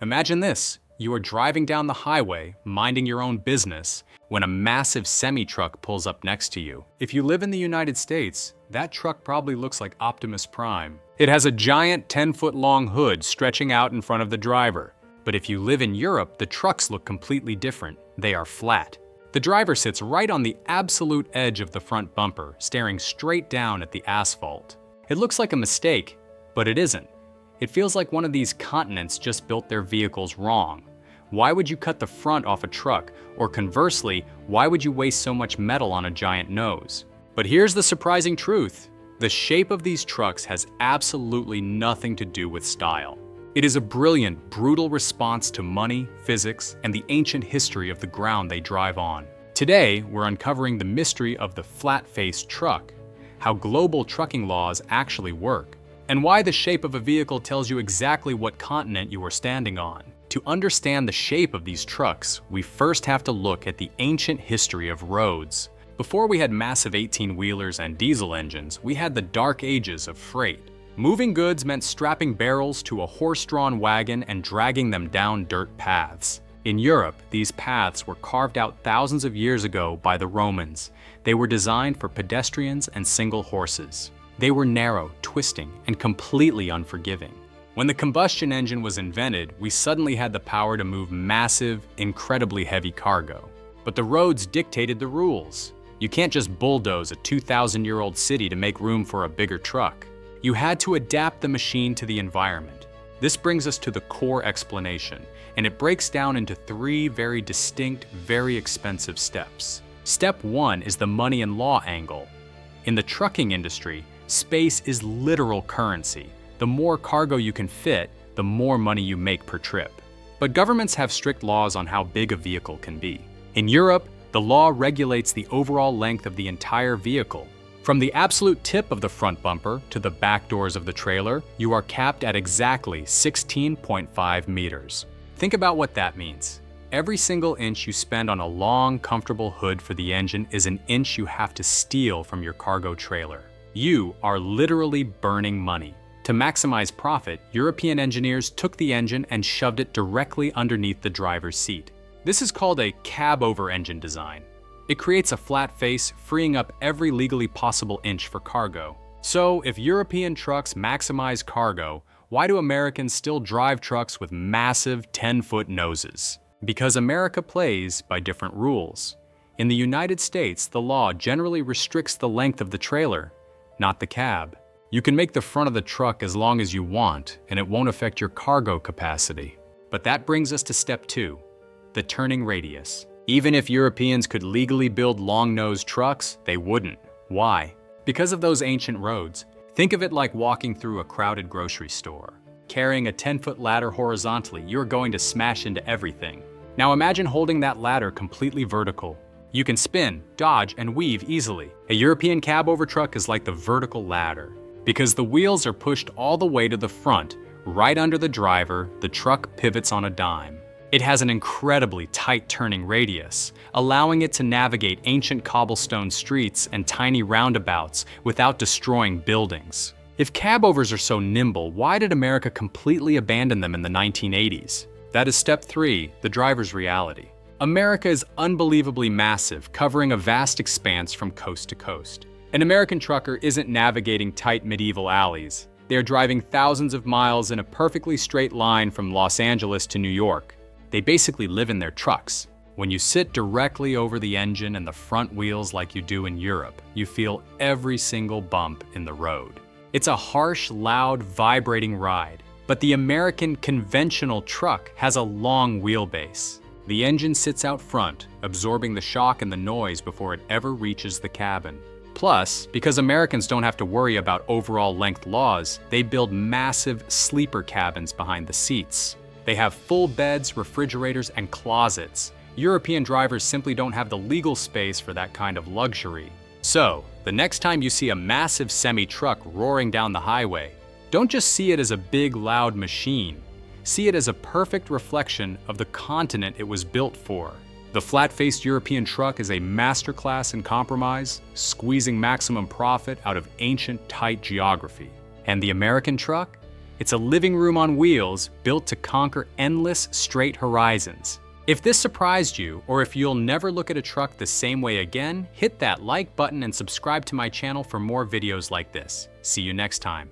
Imagine this. You are driving down the highway, minding your own business, when a massive semi-truck pulls up next to you. If you live in the United States, that truck probably looks like Optimus Prime. It has a giant 10-foot-long hood stretching out in front of the driver. But if you live in Europe, the trucks look completely different. They are flat. The driver sits right on the absolute edge of the front bumper, staring straight down at the asphalt. It looks like a mistake, but it isn't. It feels like one of these continents just built their vehicles wrong. Why would you cut the front off a truck? Or conversely, why would you waste so much metal on a giant nose? But here's the surprising truth. The shape of these trucks has absolutely nothing to do with style. It is a brilliant, brutal response to money, physics, and the ancient history of the ground they drive on. Today, we're uncovering the mystery of the flat-faced truck, how global trucking laws actually work, and why the shape of a vehicle tells you exactly what continent you are standing on. To understand the shape of these trucks, we first have to look at the ancient history of roads. Before we had massive 18-wheelers and diesel engines, we had the dark ages of freight. Moving goods meant strapping barrels to a horse-drawn wagon and dragging them down dirt paths. In Europe, these paths were carved out thousands of years ago by the Romans. They were designed for pedestrians and single horses. They were narrow, twisting, and completely unforgiving. When the combustion engine was invented, we suddenly had the power to move massive, incredibly heavy cargo. But the roads dictated the rules. You can't just bulldoze a 2,000-year-old city to make room for a bigger truck. You had to adapt the machine to the environment. This brings us to the core explanation, and it breaks down into three very distinct, very expensive steps. Step one is the money and law angle. In the trucking industry, space is literal currency. The more cargo you can fit, the more money you make per trip. But governments have strict laws on how big a vehicle can be. In Europe, the law regulates the overall length of the entire vehicle. From the absolute tip of the front bumper to the back doors of the trailer, you are capped at exactly 16.5 meters. Think about what that means. Every single inch you spend on a long, comfortable hood for the engine is an inch you have to steal from your cargo trailer. You are literally burning money. To maximize profit, European engineers took the engine and shoved it directly underneath the driver's seat. This is called a cab-over engine design. It creates a flat face, freeing up every legally possible inch for cargo. So, if European trucks maximize cargo, why do Americans still drive trucks with massive 10-foot noses? Because America plays by different rules. In the United States, the law generally restricts the length of the trailer, not the cab. You can make the front of the truck as long as you want, and it won't affect your cargo capacity. But that brings us to step two, the turning radius. Even if Europeans could legally build long-nosed trucks, they wouldn't. Why? Because of those ancient roads. Think of it like walking through a crowded grocery store. Carrying a 10-foot ladder horizontally, you're going to smash into everything. Now imagine holding that ladder completely vertical. You can spin, dodge, and weave easily. A European cab-over truck is like the vertical ladder. Because the wheels are pushed all the way to the front, right under the driver, the truck pivots on a dime. It has an incredibly tight turning radius, allowing it to navigate ancient cobblestone streets and tiny roundabouts without destroying buildings. If cab-overs are so nimble, why did America completely abandon them in the 1980s? That is step three, the driver's reality. America is unbelievably massive, covering a vast expanse from coast to coast. An American trucker isn't navigating tight medieval alleys. They are driving thousands of miles in a perfectly straight line from Los Angeles to New York. They basically live in their trucks. When you sit directly over the engine and the front wheels like you do in Europe, you feel every single bump in the road. It's a harsh, loud, vibrating ride. But the American conventional truck has a long wheelbase. The engine sits out front, absorbing the shock and the noise before it ever reaches the cabin. Plus, because Americans don't have to worry about overall length laws, they build massive sleeper cabins behind the seats. They have full beds, refrigerators, and closets. European drivers simply don't have the legal space for that kind of luxury. So, the next time you see a massive semi-truck roaring down the highway, don't just see it as a big, loud machine. See it as a perfect reflection of the continent it was built for. The flat-faced European truck is a masterclass in compromise, squeezing maximum profit out of ancient, tight geography. And the American truck? It's a living room on wheels built to conquer endless straight horizons. If this surprised you, or if you'll never look at a truck the same way again, hit that like button and subscribe to my channel for more videos like this. See you next time.